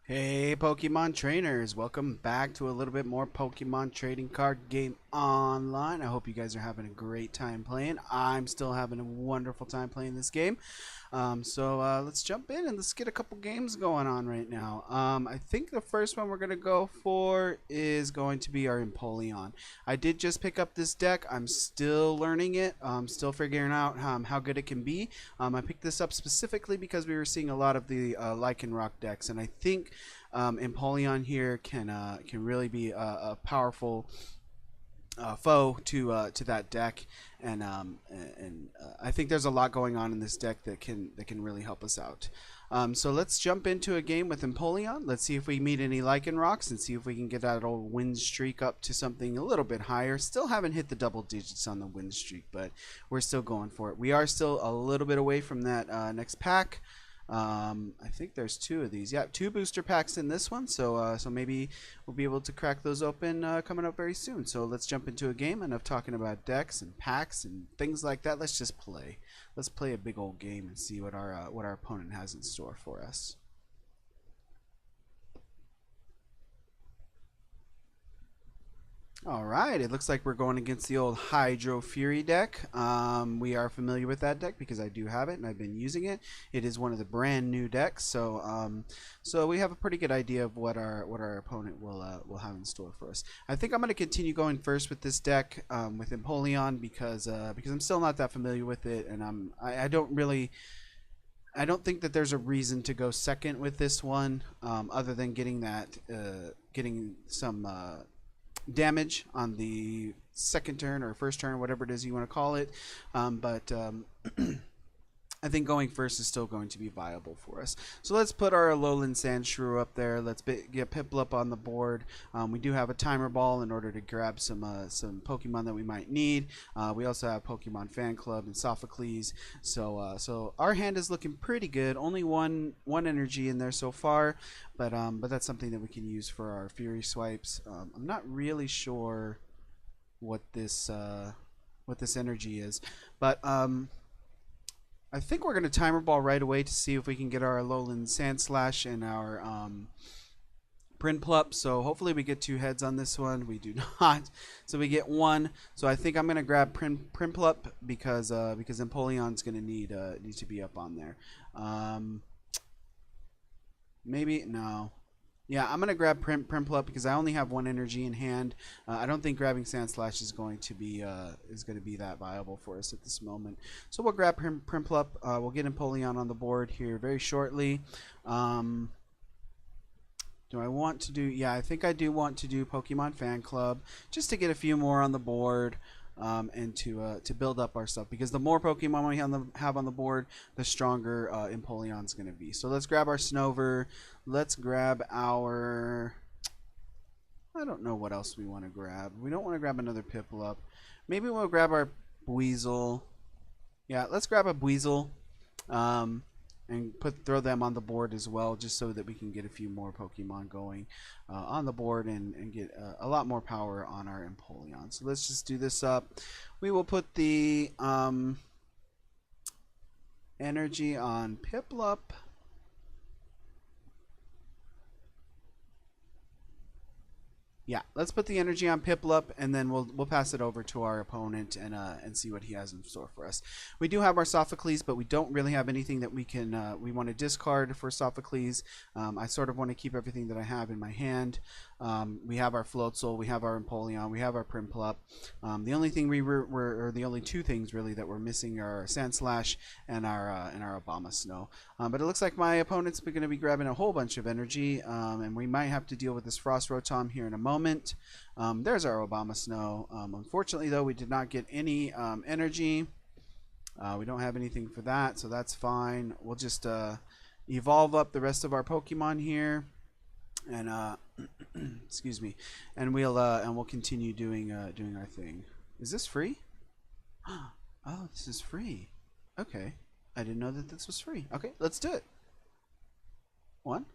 Hey Pokemon trainers, welcome back to a little bit more Pokemon trading card game online. I hope you guys are having a great time playing. I'm still having a wonderful time playing this game. So let's jump in and let's get a couple games going on right now. I think the first one we're going to go for is going to be our Empoleon. I did just pick up this deck. I'm still learning it. I'm still figuring out how good it can be. I picked this up specifically because we were seeing a lot of the Lycanroc decks, and I think Empoleon here can really be a powerful foe to that deck, and I think there's a lot going on in this deck that can really help us out. So let's jump into a game with Empoleon. Let's see if we meet any Lycanrocs and see if we can get that old win streak up to something a little bit higher. Still haven't hit the double digits on the win streak, but we're still going for it. We are still a little bit away from that next pack. I think there's two of these. Yeah, two booster packs in this one. So maybe we'll be able to crack those open coming up very soon. So let's jump into a game. Enough talking about decks and packs and things like that. Let's just play. Let's play a big old game and see what our opponent has in store for us. Alright, it looks like we're going against the old Hydro Fury deck. We are familiar with that deck because I do have it and I've been using it. It is one of the brand new decks, so we have a pretty good idea of what our opponent will have in store for us. I think I'm going to continue going first with this deck with Empoleon because I'm still not that familiar with it, and I don't think that there's a reason to go second with this one, other than getting some damage on the second turn or first turn, whatever it is you want to call it. But I think going first is still going to be viable for us. So let's put our Alolan Sandshrew up there. Let's get Piplup on the board. We do have a timer ball in order to grab some Pokemon that we might need. We also have Pokemon Fan Club and Sophocles. So our hand is looking pretty good. Only one energy in there so far, but that's something that we can use for our Fury swipes. I'm not really sure what this energy is, but I think we're going to timer ball right away to see if we can get our Alolan Sandslash and our Prinplup. So hopefully we get two heads on this one. We do not. So we get one. So I think I'm going to grab Prinplup because Empoleon's going to need to be up on there. Maybe no. Yeah, I'm gonna grab Prinplup because I only have one energy in hand. I don't think grabbing Sandslash is going to be that viable for us at this moment. So we'll grab Prinplup. We'll get Empoleon on the board here very shortly. Do I want to do? Yeah, I think I do want to do Pokemon Fan Club just to get a few more on the board. And to build up our stuff, because the more Pokemon we have on the board, the stronger Empoleon's going to be. So let's grab our Snover. Let's grab our... I don't know what else we want to grab. We don't want to grab another Piplup. Maybe we'll grab our Buizel. Yeah, let's grab a Buizel. And throw them on the board as well, just so that we can get a few more Pokemon going on the board and get a lot more power on our Empoleon. So let's just do this up. We will put the energy on Piplup. Yeah, let's put the energy on Piplup, and then we'll pass it over to our opponent and see what he has in store for us. We do have our Sophocles, but we don't really have anything that we want to discard for Sophocles. I sort of want to keep everything that I have in my hand. We have our Floatzel, we have our Empoleon, we have our Prinplup. The only thing or the only two things really that we're missing are our Sandslash and our Abomasnow. But it looks like my opponent's going to be grabbing a whole bunch of energy, and we might have to deal with this Frost Rotom here in a moment. There's our Abomasnow. Unfortunately, though, we did not get any energy. We don't have anything for that, so that's fine. We'll just evolve up the rest of our Pokemon here, and excuse me, and we'll continue doing our thing. Is this free? Oh, this is free. Okay, I didn't know that this was free. Okay, let's do it. One.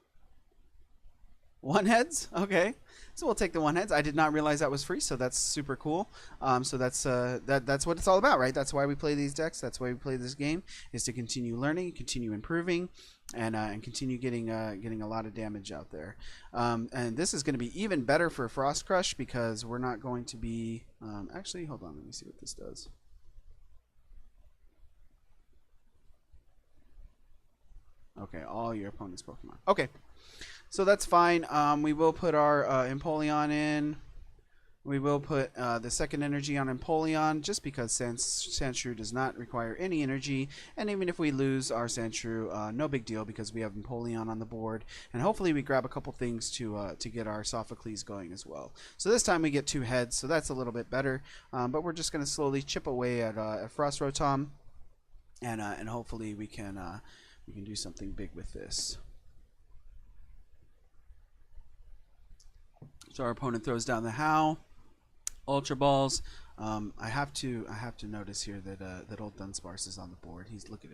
One heads? Okay. So we'll take the one heads. I did not realize that was free, so that's super cool. So that's what it's all about, right? That's why we play these decks. That's why we play this game, is to continue learning, continue improving, and continue getting a lot of damage out there. And this is going to be even better for Frost Crush because we're not going to be. Actually, hold on. Let me see what this does. Okay, all your opponent's Pokemon. Okay. So that's fine. We will put our Empoleon in. We will put the second energy on Empoleon just because Sandshrew does not require any energy. And even if we lose our Sandshrew, no big deal because we have Empoleon on the board. And hopefully we grab a couple things to get our Sophocles going as well. So this time we get 2 heads, so that's a little bit better. But we're just going to slowly chip away at Frost Rotom. And hopefully we can do something big with this. So our opponent throws down the Howl, Ultra Balls. I have to notice here that old Dunsparce is on the board. Look at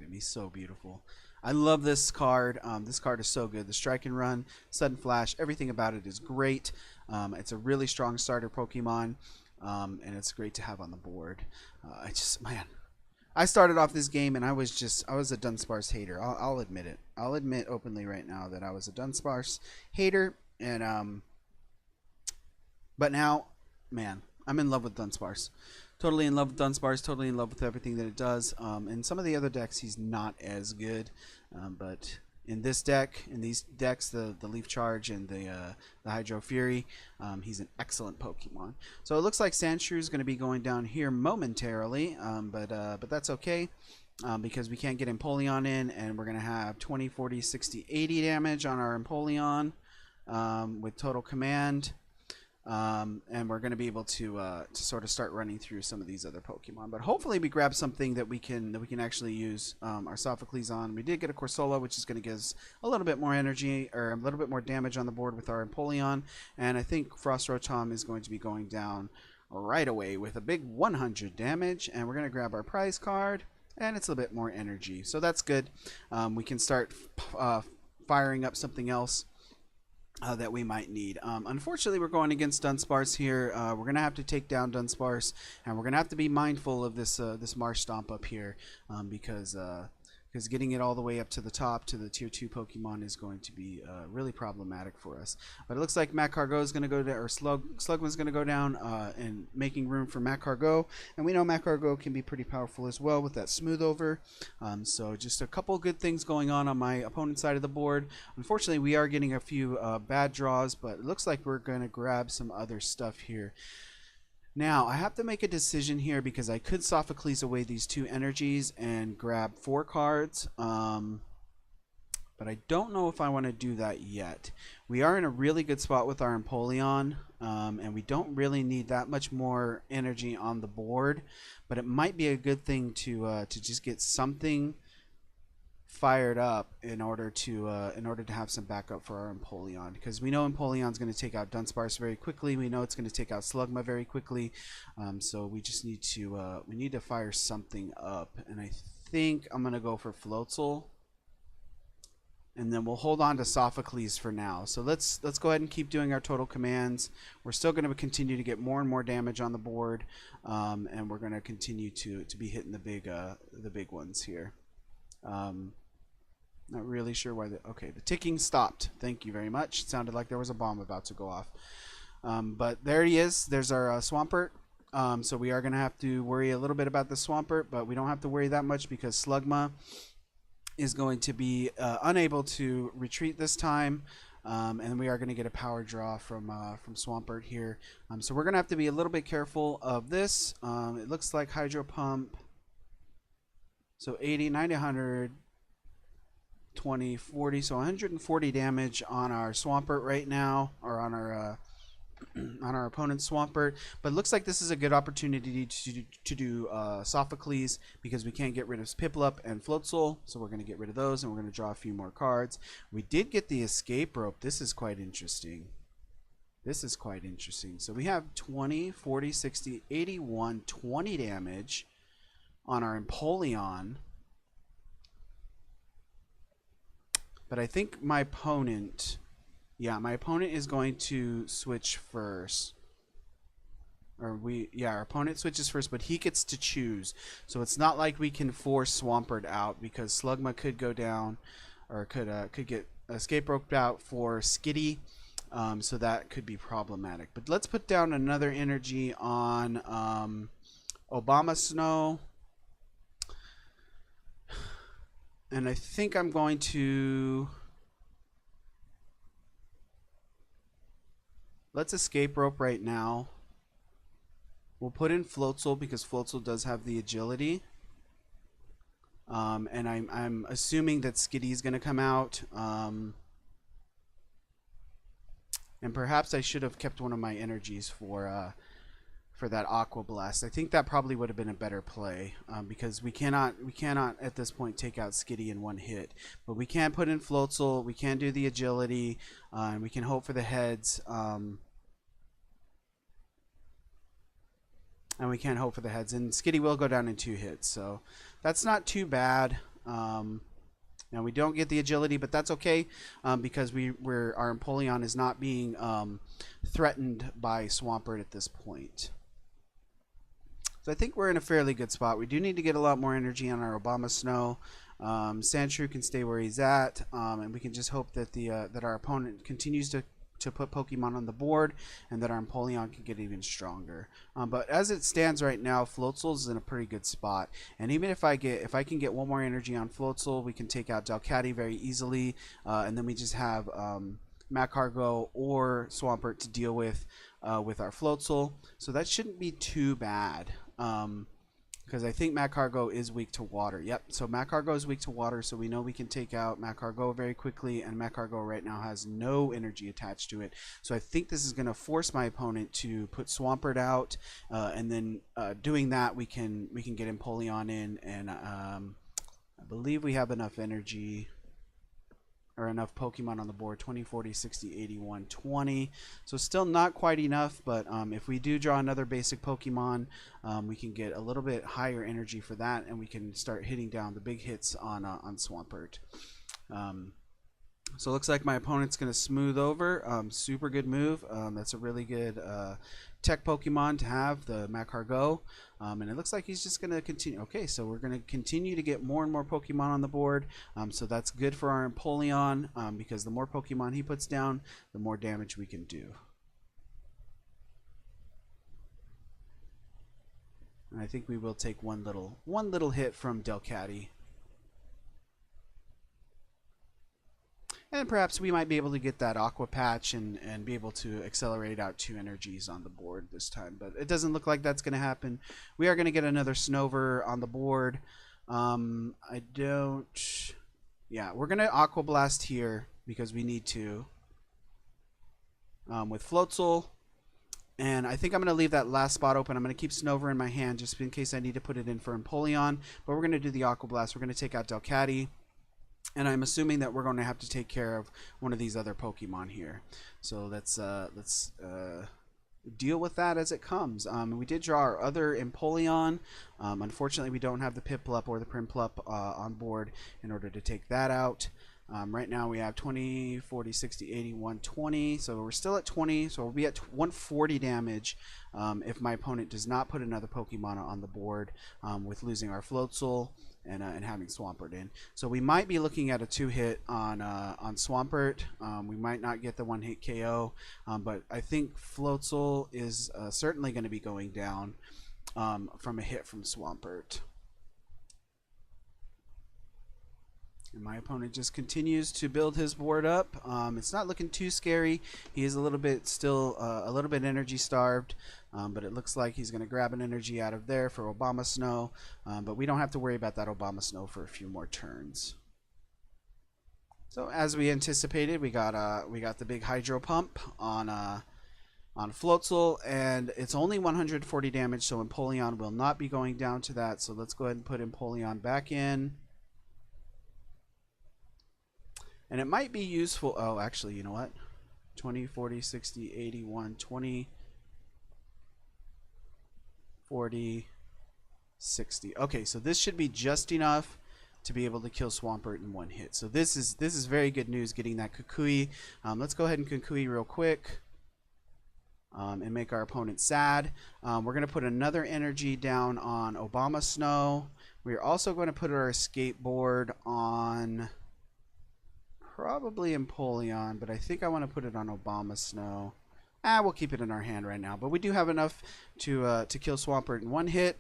him, he's so beautiful. I love this card. This card is so good. The Strike and Run, Sudden Flash, everything about it is great. It's a really strong starter Pokemon, and it's great to have on the board. I started off this game and I was a Dunsparce hater. I'll admit it. I'll admit openly right now that I was a Dunsparce hater, and but now, man, I'm in love with Dunsparce. Totally in love with Dunsparce. Totally in love with everything that it does. In some of the other decks, he's not as good. But in this deck, in these decks, the Leaf Charge and the Hydro Fury, he's an excellent Pokemon. So it looks like Sandshrew is going to be going down here momentarily. But that's okay. Because we can't get Empoleon in, and we're going to have 20, 40, 60, 80 damage on our Empoleon with total command. And we're going to be able to sort of start running through some of these other Pokemon. But hopefully we grab something that we can actually use our Sophocles on. We did get a Corsola, which is going to give us a little bit more energy or a little bit more damage on the board with our Empoleon. And I think Frost Rotom is going to be going down right away with a big 100 damage. And we're going to grab our prize card, and it's a bit more energy. So that's good. We can start firing up something else that we might need. Unfortunately, we're going against Dunsparce here. We're going to have to take down Dunsparce, and we're going to have to be mindful of this this Marsh Stomp up here because getting it all the way up to the top to the tier 2 Pokemon is going to be really problematic for us. But it looks like Magcargo is going to go down, or Slugma's going to go down, and making room for Magcargo. And we know Magcargo can be pretty powerful as well with that smooth over. So just a couple good things going on my opponent's side of the board. Unfortunately, we are getting a few bad draws, but it looks like we're going to grab some other stuff here. Now, I have to make a decision here because I could Sophocles away these 2 energies and grab 4 cards, but I don't know if I want to do that yet. We are in a really good spot with our Empoleon, and we don't really need that much more energy on the board, but it might be a good thing to just get something fired up in order to have some backup for our Empoleon, because we know Empoleon's going to take out Dunsparce very quickly. We know it's going to take out Slugma very quickly, so we just need to fire something up. And I think I'm going to go for Floatzel, and then we'll hold on to Sophocles for now. So let's go ahead and keep doing our total commands. We're still going to continue to get more and more damage on the board, and we're going to continue to be hitting the big ones here. Not really sure why okay, the ticking stopped. Thank you very much. It sounded like there was a bomb about to go off. But there he is. There's our Swampert. So we are going to have to worry a little bit about the Swampert, but we don't have to worry that much because Slugma is going to be unable to retreat this time. And we are going to get a power draw from Swampert here. So we're going to have to be a little bit careful of this. It looks like Hydro Pump. So 80, 90, 100, 20, 40, so 140 damage on our Swampert right now, or on our on our opponent's Swampert. But it looks like this is a good opportunity to do Sophocles, because we can't get rid of Piplup and Floatzel, so we're going to get rid of those, and we're going to draw a few more cards. We did get the Escape Rope. This is quite interesting. This is quite interesting. So we have 20, 40, 60, 81, 20 damage on our Empoleon. But I think my opponent Yeah, my opponent is going to switch first. Our opponent switches first, but he gets to choose. So it's not like we can force Swampert out because Slugma could go down, or could get escape roped out for Skitty. So that could be problematic. But let's put down another energy on Obama Snow. And I think I'm going to... Let's escape rope right now. We'll put in Floatzel because Floatzel does have the agility. And I'm assuming that Skitty's going to come out. And perhaps I should have kept one of my energies for that Aqua Blast. I think that probably would have been a better play because we cannot at this point take out Skitty in one hit. But we can put in Floatzel. We can do the agility, and we can hope for the heads. And we can't hope for the heads. And Skitty will go down in 2 hits, so that's not too bad. Now we don't get the agility, but that's okay because our Empoleon is not being threatened by Swampert at this point. So I think we're in a fairly good spot. We do need to get a lot more energy on our Obama Snow. Sandshrew can stay where he's at, and we can just hope that that our opponent continues to put Pokemon on the board, and that our Empoleon can get even stronger. But as it stands right now, Floatzel is in a pretty good spot. And even if I can get one more energy on Floatzel, we can take out Delcatty very easily, and then we just have Magcargo or Swampert to deal with our Floatzel. So that shouldn't be too bad. Because I think Magcargo is weak to water. Yep, so Magcargo is weak to water, so we know we can take out Magcargo very quickly, and Magcargo right now has no energy attached to it. So I think this is going to force my opponent to put Swampert out, and then doing that we can get Empoleon in, and I believe we have enough energy or enough Pokemon on the board. 20, 40, 60, 80, 120. So still not quite enough, but if we do draw another basic Pokemon, we can get a little bit higher energy for that, and we can start hitting down the big hits on Swampert. So it looks like my opponent's going to smooth over. Super good move. That's a really good tech Pokemon to have, the Magcargo. And it looks like he's just going to continue. Okay, so we're going to continue to get more and more Pokemon on the board. So that's good for our Empoleon because the more Pokemon he puts down, the more damage we can do. And I think we will take one little hit from Delcatty. And perhaps we might be able to get that Aqua Patch and be able to accelerate out 2 energies on the board this time. But it doesn't look like that's going to happen. We are going to get another Snover on the board. I don't... Yeah, we're going to Aqua Blast here because we need to. With Floatzel. And I think I'm going to leave that last spot open. I'm going to keep Snover in my hand just in case I need to put it in for Empoleon. But we're going to do the Aqua Blast. We're going to take out Delcatty. And I'm assuming that we're going to have to take care of one of these other Pokemon here. So let's deal with that as it comes. We did draw our other Empoleon. Unfortunately, we don't have the Piplup or the Primplup on board in order to take that out. Right now we have 20, 40, 60, 80, 120. So we're still at 20. So we'll be at 140 damage if my opponent does not put another Pokemon on the board with losing our Floatzel and having Swampert in. So we might be looking at a 2-hit on Swampert. We might not get the 1-hit KO, but I think Floatzel is certainly going to be going down from a hit from Swampert. And my opponent just continues to build his board up. It's not looking too scary. He is a little bit still a little bit energy starved, but it looks like he's going to grab an energy out of there for Obama Snow. But we don't have to worry about that Obama Snow for a few more turns. So as we anticipated, we got the big Hydro Pump on Floatzel, and it's only 140 damage, so Empoleon will not be going down to that. So let's go ahead and put Empoleon back in. And it might be useful. Oh, actually, you know what? 20, 40, 60, 80, 120, 40, 60. Okay, so this should be just enough to be able to kill Swampert in one hit. So this is very good news, getting that Kukui. Let's go ahead and Kukui real quick. And make our opponent sad. We're going to put another energy down on Obama Snow. We're also going to put our escape board on probably Empoleon, but I think I want to put it on Obama Snow. We'll keep it in our hand right now, but we do have enough to kill Swampert in one hit.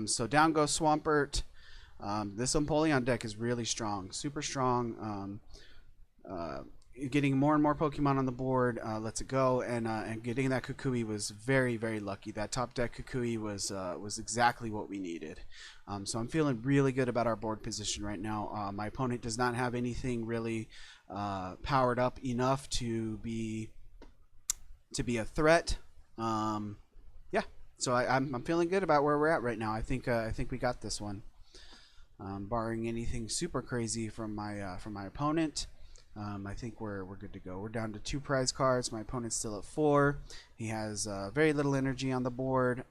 So down goes Swampert. This Empoleon deck is really strong, super strong. Getting more and more Pokemon on the board lets it go, and getting that Kukui was very, very lucky. That top deck Kukui was exactly what we needed. So I'm feeling really good about our board position right now. My opponent does not have anything really powered up enough to be a threat. Yeah, so I'm feeling good about where we're at right now. I think we got this one, barring anything super crazy from my opponent. I think we're good to go. We're down to 2 prize cards. My opponent's still at 4. He has very little energy on the board.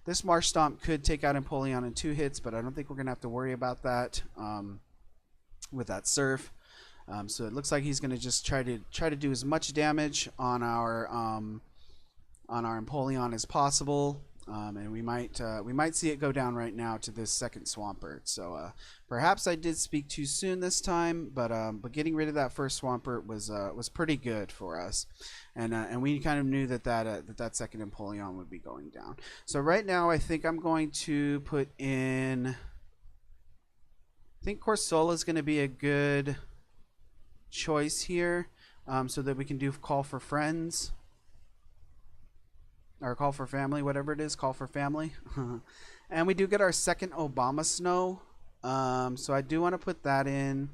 This Marsh Stomp could take out Empoleon in 2 hits, but I don't think we're gonna have to worry about that with that Surf. So it looks like he's gonna just try to do as much damage on our Empoleon as possible. And we might see it go down right now to this second Swampert. So perhaps I did speak too soon this time, but getting rid of that first Swampert was pretty good for us, and we kind of knew that second Empoleon would be going down. So right now I think I'm going to put in. I think Corsola is going to be a good choice here, so that we can do Call for Friends. Or Call for Family, whatever it is, Call for Family. And we do get our second Obama Snow. So I do want to put that in.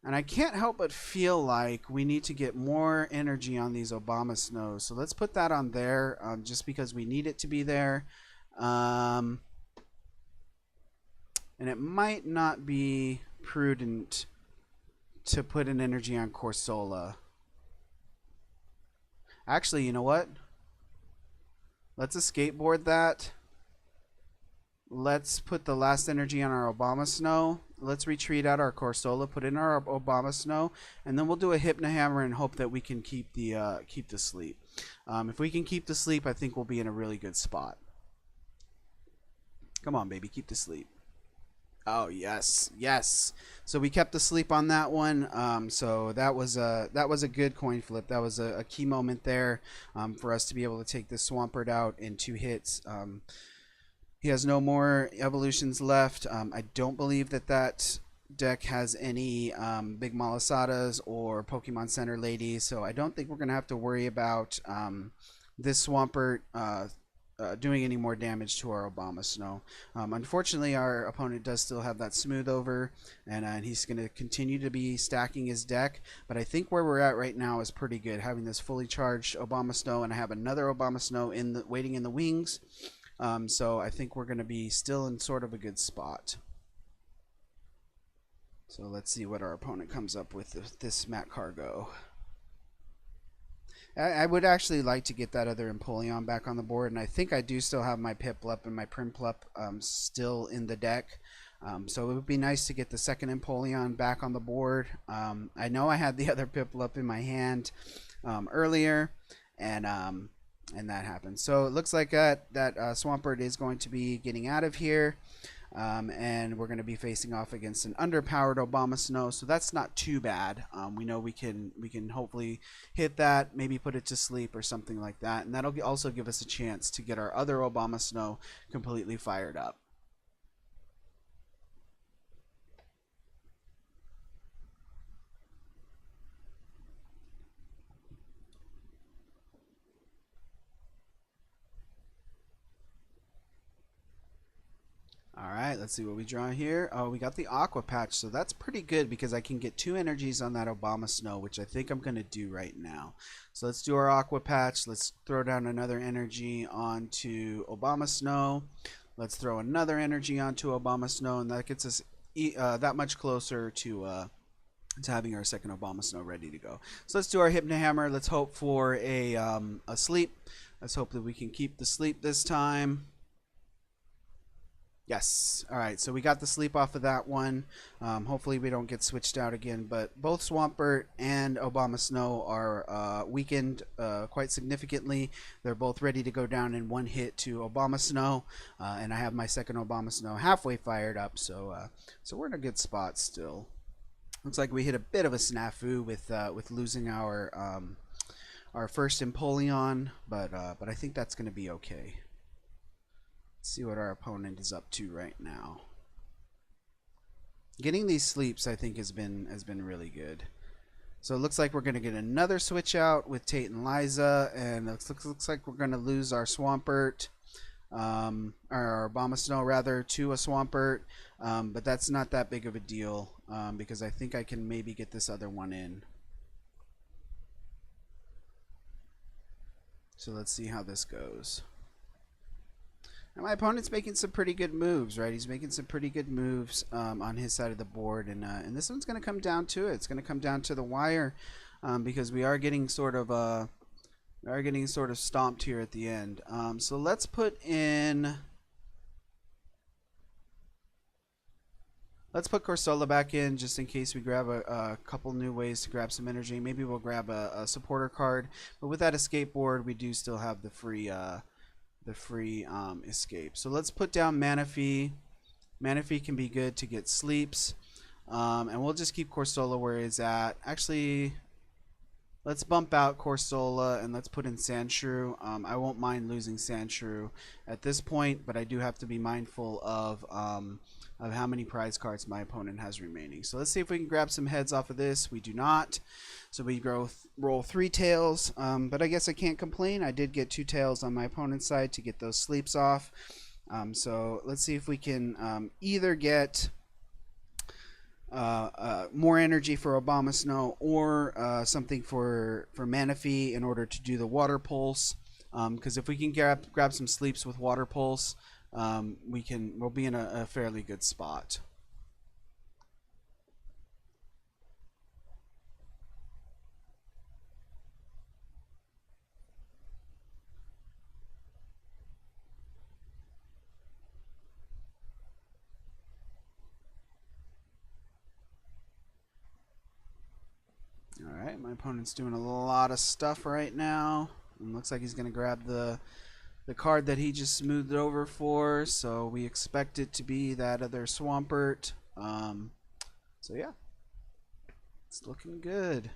And I can't help but feel like we need to get more energy on these Obama Snows. So let's put that on there, just because we need it to be there. And it might not be prudent to put an energy on Corsola. Actually, you know what? Let's escape board that. Let's put the last energy on our Obama Snow. Let's retreat out our Corsola, put in our Obama Snow, and then we'll do a Hypnohammer and hope that we can keep the sleep. If we can keep the sleep, I think we'll be in a really good spot. Come on, baby, keep the sleep. Oh yes, yes. So we kept the sleep on that one. So that was a good coin flip. That was a key moment there, for us to be able to take this Swampert out in 2 hits. He has no more evolutions left. I don't believe that deck has any big Malasadas or Pokemon Center ladies, so I don't think we're gonna have to worry about this Swampert doing any more damage to our Obama Snow. Unfortunately, our opponent does still have that Smooth Over, and he's going to continue to be stacking his deck, but I think where we're at right now is pretty good, having this fully charged Obama Snow, and I have another Obama Snow waiting in the wings. So I think we're going to be still in sort of a good spot. So let's see what our opponent comes up with this Matt Cargo. I would actually like to get that other Empoleon back on the board, and I think I do still have my Piplup and my Primplup still in the deck. So it would be nice to get the second Empoleon back on the board. I know I had the other Piplup in my hand earlier, and that happened. So it looks like that Swampert is going to be getting out of here. And we're going to be facing off against an underpowered Obama Snow, so that's not too bad. We know we can hopefully hit that, maybe put it to sleep or something like that, and that'll also give us a chance to get our other Obama Snow completely fired up. Alright, let's see what we draw here. Oh, we got the Aqua Patch, so that's pretty good because I can get 2 energies on that Obama Snow, which I think I'm going to do right now. So let's do our Aqua Patch. Let's throw down another energy onto Obama Snow. Let's throw another energy onto Obama Snow, and that gets us that much closer to having our second Obama Snow ready to go. So let's do our Hypnohammer. Let's hope for a sleep. Let's hope that we can keep the sleep this time. Yes. All right. So we got the sleep off of that one. Hopefully we don't get switched out again. But both Swampert and Obama Snow are weakened quite significantly. They're both ready to go down in one hit to Obama Snow, and I have my second Obama Snow halfway fired up. So we're in a good spot still. Looks like we hit a bit of a snafu with losing our first Empoleon, but I think that's going to be okay. Let's see what our opponent is up to right now. Getting these sleeps, I think, has been really good. So it looks like we're going to get another switch out with Tate and Liza, and it looks like we're going to lose our Swampert, or our Obama Snow rather, to a Swampert, but that's not that big of a deal because I think I can maybe get this other one in. So let's see how this goes. And my opponent's making some pretty good moves, right? He's making some pretty good moves on his side of the board, and this one's going to come down to it. It's going to come down to the wire because we are getting sort of stomped here at the end. So let's put Corsola back in just in case we grab a couple new ways to grab some energy. Maybe we'll grab a supporter card, but with that escape board, we do still have the free escape. So let's put down Manaphy. Manaphy can be good to get sleeps, and we'll just keep Corsola where it's at. Actually, let's bump out Corsola and let's put in Sandshrew. I won't mind losing Sandshrew at this point, but I do have to be mindful of how many prize cards my opponent has remaining. So let's see if we can grab some heads off of this. We do not. So we roll 3 tails, but I guess I can't complain. I did get 2 tails on my opponent's side to get those sleeps off. So let's see if we can either get more energy for Obama Snow or something for Manaphy in order to do the water pulse. Because if we can grab some sleeps with water pulse, we'll be in a fairly good spot. Alright, my opponent's doing a lot of stuff right now. And looks like he's going to grab the card that he just smoothed over for, so we expect it to be that other Swampert. So yeah, it's looking good.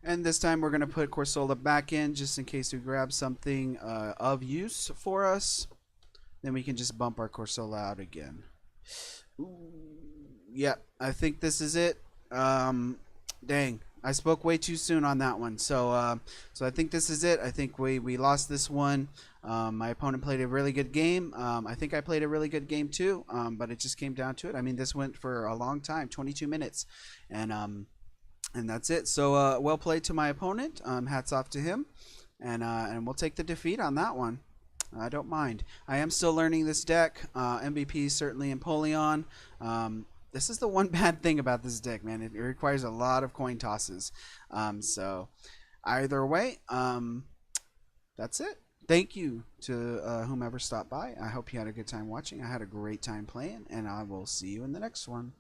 And this time we're going to put Corsola back in just in case we grab something of use for us. Then we can just bump our Corsola out again. Ooh, yeah, I think this is it. Dang, I spoke way too soon on that one. So so I think this is it. I think we lost this one. My opponent played a really good game. I think I played a really good game too, but it just came down to it. I mean, this went for a long time, 22 minutes. And that's it. So well played to my opponent. Hats off to him. And we'll take the defeat on that one. I don't mind. I am still learning this deck. MVP certainly Empoleon. This is the one bad thing about this deck, man. It requires a lot of coin tosses. So either way, that's it. Thank you to whomever stopped by. I hope you had a good time watching. I had a great time playing, and I will see you in the next one.